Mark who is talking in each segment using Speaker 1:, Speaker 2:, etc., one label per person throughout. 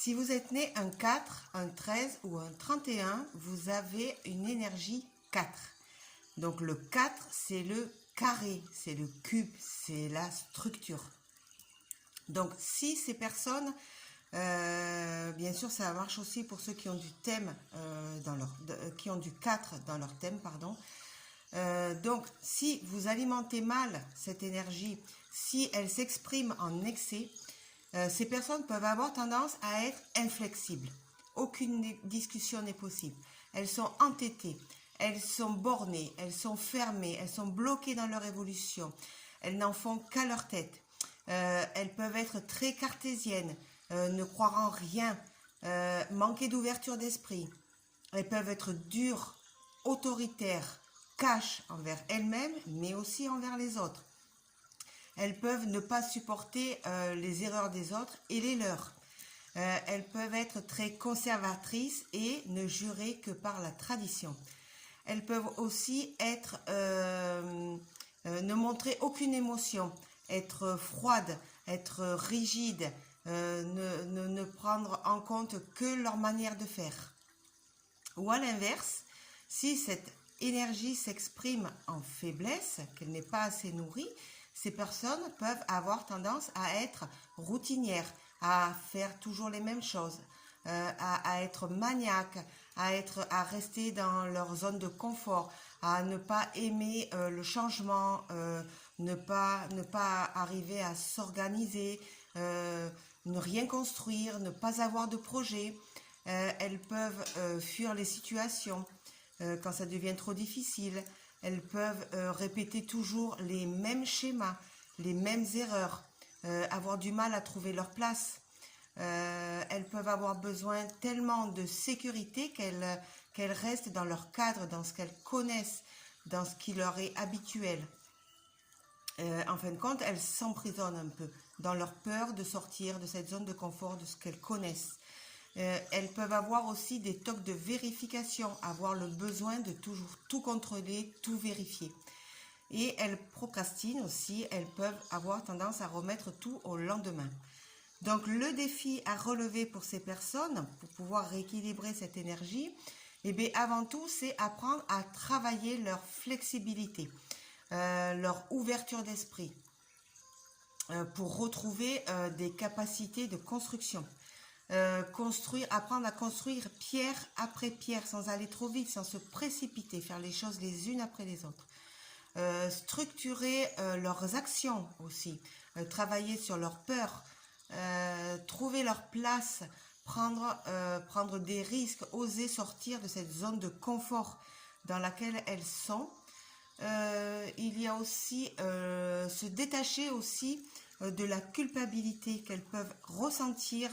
Speaker 1: Si vous êtes né un 4, un 13 ou un 31, vous avez une énergie 4. Donc le 4, c'est le carré, c'est le cube, c'est la structure. Donc si ces personnes, bien sûr ça marche aussi pour ceux qui ont du thème qui ont du 4 dans leur thème, pardon. Donc si vous alimentez mal cette énergie, si elle s'exprime en excès, ces personnes peuvent avoir tendance à être inflexibles. Aucune discussion n'est possible. Elles sont entêtées, elles sont bornées, elles sont fermées, elles sont bloquées dans leur évolution. Elles n'en font qu'à leur tête. Elles peuvent être très cartésiennes, ne croire en rien, manquer d'ouverture d'esprit. Elles peuvent être dures, autoritaires, cash envers elles-mêmes, mais aussi envers les autres. Elles peuvent ne pas supporter les erreurs des autres et les leurs. Elles peuvent être très conservatrices et ne jurer que par la tradition. Elles peuvent aussi être ne montrer aucune émotion, être froides, être rigides, ne prendre en compte que leur manière de faire. Ou à l'inverse, si cette énergie s'exprime en faiblesse, qu'elle n'est pas assez nourrie, ces personnes peuvent avoir tendance à être routinières, à faire toujours les mêmes choses, à être maniaques, à rester dans leur zone de confort, à ne pas aimer le changement, ne pas arriver à s'organiser, ne rien construire, ne pas avoir de projet. Elles peuvent fuir les situations quand ça devient trop difficile. Elles peuvent répéter toujours les mêmes schémas, les mêmes erreurs, avoir du mal à trouver leur place. Elles peuvent avoir besoin tellement de sécurité qu'elles restent dans leur cadre, dans ce qu'elles connaissent, dans ce qui leur est habituel. En fin de compte, elles s'emprisonnent un peu dans leur peur de sortir de cette zone de confort, de ce qu'elles connaissent. Elles peuvent avoir aussi des tocs de vérification, avoir le besoin de toujours tout contrôler, tout vérifier. Et elles procrastinent aussi, elles peuvent avoir tendance à remettre tout au lendemain. Donc le défi à relever pour ces personnes, pour pouvoir rééquilibrer cette énergie, eh bien, avant tout, c'est apprendre à travailler leur flexibilité, leur ouverture d'esprit, pour retrouver des capacités de construction. Apprendre à construire pierre après pierre sans aller trop vite, sans se précipiter, faire les choses les unes après les autres. Structurer leurs actions aussi, travailler sur leurs peurs, trouver leur place, prendre des risques, oser sortir de cette zone de confort dans laquelle elles sont. Il y a aussi se détacher aussi de la culpabilité qu'elles peuvent ressentir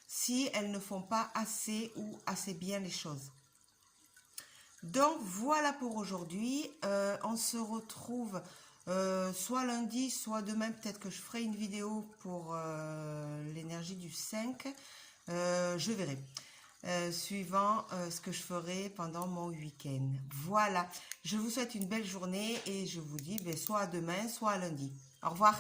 Speaker 1: si elles ne font pas assez ou assez bien les choses. Donc voilà pour aujourd'hui. On se retrouve soit lundi, soit demain. Peut-être que je ferai une vidéo pour l'énergie du 5. Je verrai. Suivant ce que je ferai pendant mon week-end. Voilà. Je vous souhaite une belle journée et je vous dis soit à demain, soit à lundi. Au revoir.